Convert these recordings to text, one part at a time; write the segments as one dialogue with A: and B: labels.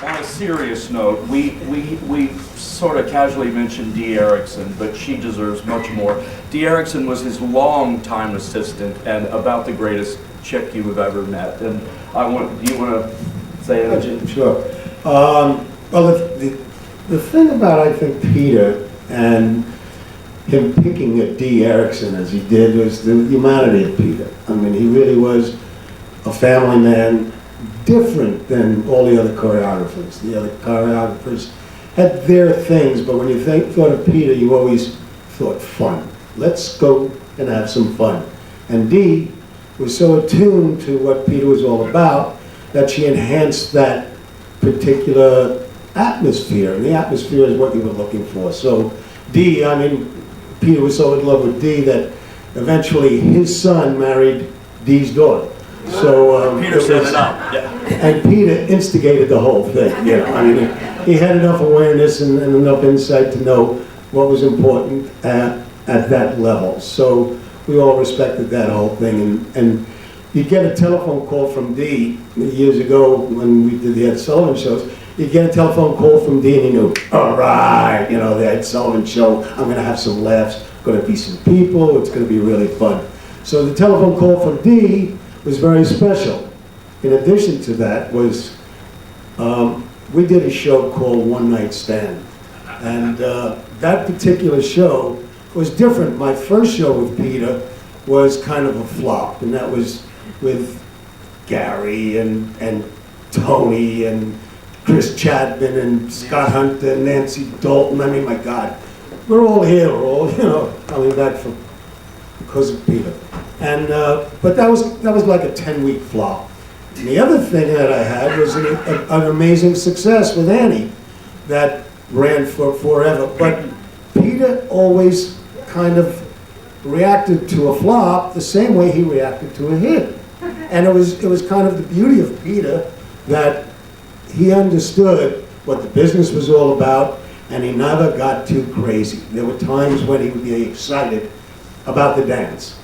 A: On a serious note, we sort of casually mentioned Dee Erickson, but she deserves much more. Dee Erickson was his longtime assistant and about the greatest chick you have ever met. And do you want to say anything?
B: Sure. Well, the thing about, I think, Peter and him picking at Dee Erickson as he did was the humanity of Peter. I mean, he really was a family man, different than all the other choreographers. The other choreographers had their things, but when you thought of Peter, you always thought fun. Let's go and have some fun. And Dee was so attuned to what Peter was all about that she enhanced that particular atmosphere, and the atmosphere is what you were looking for. So Dee, I mean, Peter was so in love with Dee that eventually his son married Dee's daughter. So
A: Peter set it up. Yeah.
B: And Peter instigated the whole thing. You know, I mean, he had enough awareness and enough insight to know what was important at that level. So we all respected that whole thing. And you'd get a telephone call from Dee years ago when we did the Ed Sullivan shows. You'd get a telephone call from Dee and you knew, all right, you know, the Ed Sullivan show, I'm going to have some laughs, going to be some people, it's going to be really fun. So the telephone call from Dee was very special. In addition to that was, we did a show called One Night Stand. And that particular show was different. My first show with Peter was kind of a flop, and that was with Gary and Tony and Chris Chapman and Scott Hunter and Nancy Dalton. I mean, my God, we're all here. We're all, you know, coming back because of Peter. And but that was like a 10-week flop. And the other thing that I had was an amazing success with Annie that ran for forever. But Peter always kind of reacted to a flop the same way he reacted to a hit. And it was kind of the beauty of Peter that he understood what the business was all about, and he never got too crazy. There were times when he would be excited about the dance.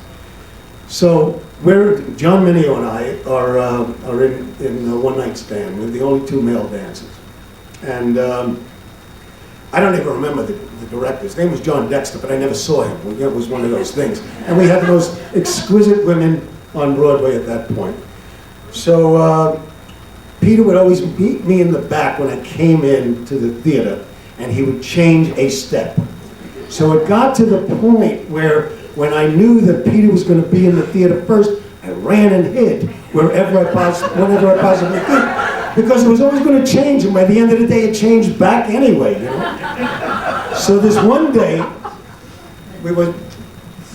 B: So John Mineo and I are in a One Night Stand. We're the only two male dancers. And I don't even remember the director. His name was John Dexter, but I never saw him. It was one of those things. And we had the most exquisite women on Broadway at that point. So Peter would always meet me in the back when I came in to the theater, and he would change a step. So it got to the point where when I knew that Peter was going to be in the theater first, I ran and hid whenever I possibly could, because it was always going to change, and by the end of the day, it changed back anyway. You know? So this one day, we were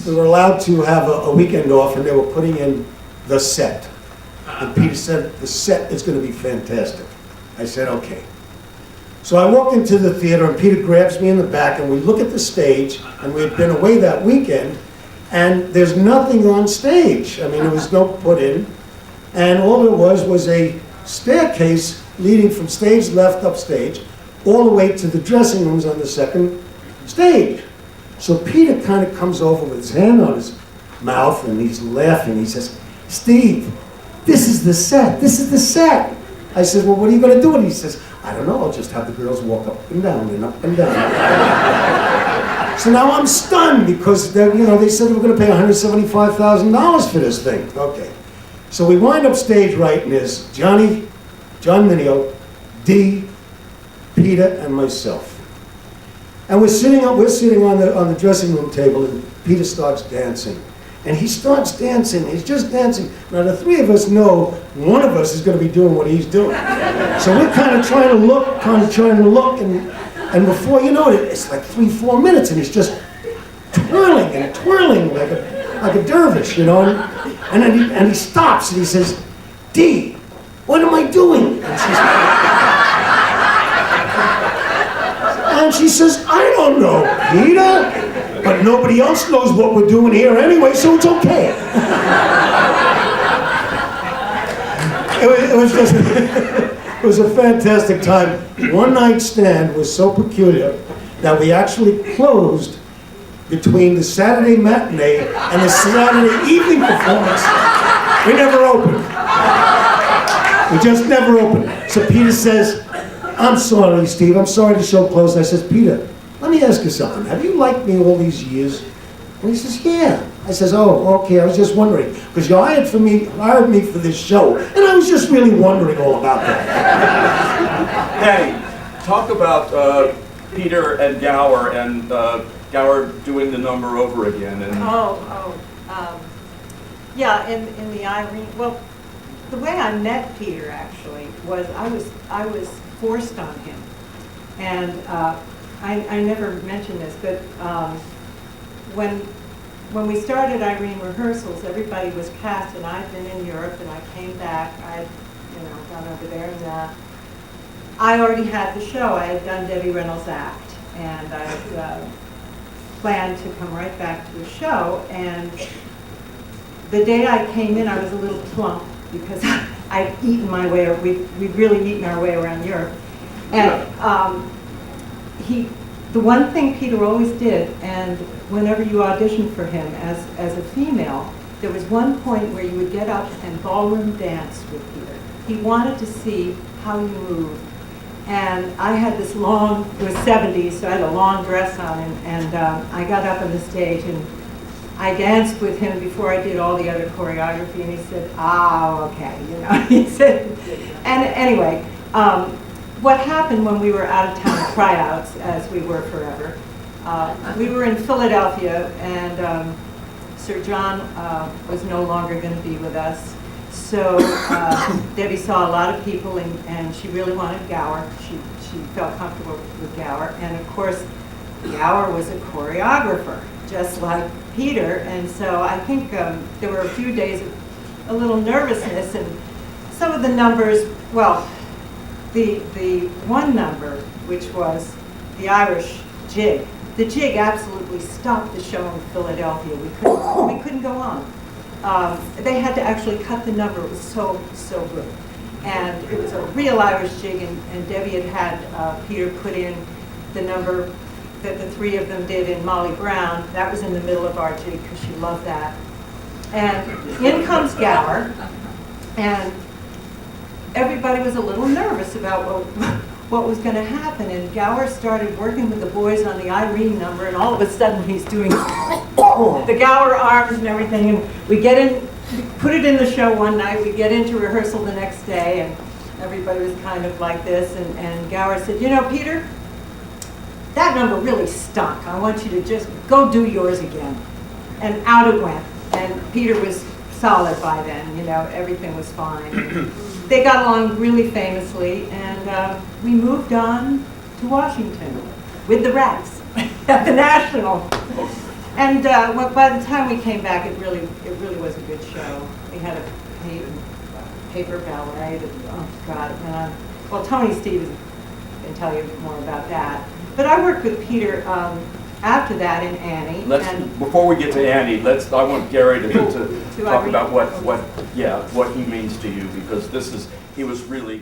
B: allowed to have a weekend off, and they were putting in The Set. And Peter said, the set is going to be fantastic. I said, okay. So I walked into the theater, and Peter grabs me in the back, and we look at the stage, and we had been away that weekend, and there's nothing on stage. I mean, there was no put in, and all there was a staircase leading from stage left upstage all the way to the dressing rooms on the second stage. So Peter kind of comes over with his hand on his mouth, and he's laughing. He says, Steve, this is the set. This is the set. I said, well, what are you going to do? And he says, I don't know. I'll just have the girls walk up and down and up and down. So now I'm stunned because they said they were going to pay $175,000 for this thing. Okay. So we wind up stage right, and there's John Mineo, Dee, Peter, and myself. And we're sitting on the dressing room table, and Peter starts dancing. And he starts dancing, he's just dancing. Now the three of us know one of us is going to be doing what he's doing. So we're kind of trying to look, and before you know it, it's like 3-4 minutes, and he's just twirling and twirling like a dervish, you know. And then he stops and he says, Dee, what am I doing? And she says, I don't know, Peter. But nobody else knows what we're doing here anyway, so it's okay. It was a fantastic time. One Night Stand was so peculiar that we actually closed between the Saturday matinee and the Saturday evening performance. We never opened. We just never opened. So Peter says, I'm sorry, Steve, I'm sorry to show close. I says, Peter, let me ask you something. Have you liked me all these years? And he says, yeah. I says, oh, okay, I was just wondering. Because you hired me for this show, and I was just really wondering all about that.
A: Hey, talk about Peter and Gower, and Gower doing the number over again. And
C: yeah, in the Irene, well, the way I met Peter actually was I was forced on him. And I never mentioned this, but when we started Irene rehearsals, everybody was cast, and I'd been in Europe, and I came back. I'd gone over there, and I already had the show. I had done Debbie Reynolds' act, and I had planned to come right back to the show. And the day I came in, I was a little plump because I'd eaten my way, we'd really eaten our way around Europe. And the one thing Peter always did, and whenever you auditioned for him as a female, there was one point where you would get up and ballroom dance with Peter. He wanted to see how you moved. And I had this long, it was 70s, so I had a long dress on, and I got up on the stage, and I danced with him before I did all the other choreography, and he said, okay, he said, and anyway, what happened when we were out of town tryouts, as we were forever, we were in Philadelphia, and Sir John was no longer going to be with us. So Debbie saw a lot of people, and she really wanted Gower. She felt comfortable with Gower. And of course, Gower was a choreographer, just like Peter. And so I think there were a few days of a little nervousness, and some of the numbers, well, the one number, which was the Irish jig, the jig absolutely stopped the show in Philadelphia. We couldn't go on. They had to actually cut the number. It was so good. And it was a real Irish jig, and Debbie had Peter put in the number that the three of them did in Molly Brown. That was in the middle of our jig because she loved that. And in comes Gower, and everybody was a little nervous about what was going to happen. And Gower started working with the boys on the Irene number, and all of a sudden he's doing the Gower arms and everything. And we get in, put it in the show one night, we get into rehearsal the next day, and everybody was kind of like this. And Gower said, Peter, that number really stunk. I want you to just go do yours again. And out it went. And Peter was solid by then, everything was fine. And they got along really famously, and we moved on to Washington with the Rats at the National. And by the time we came back, it really was a good show. We had a paper ballet. Oh God! Well, Tony Stevens can tell you more about that. But I worked with Peter after that in Annie.
A: Before we get to Annie, I want Gary to talk about what he means to you, because he was really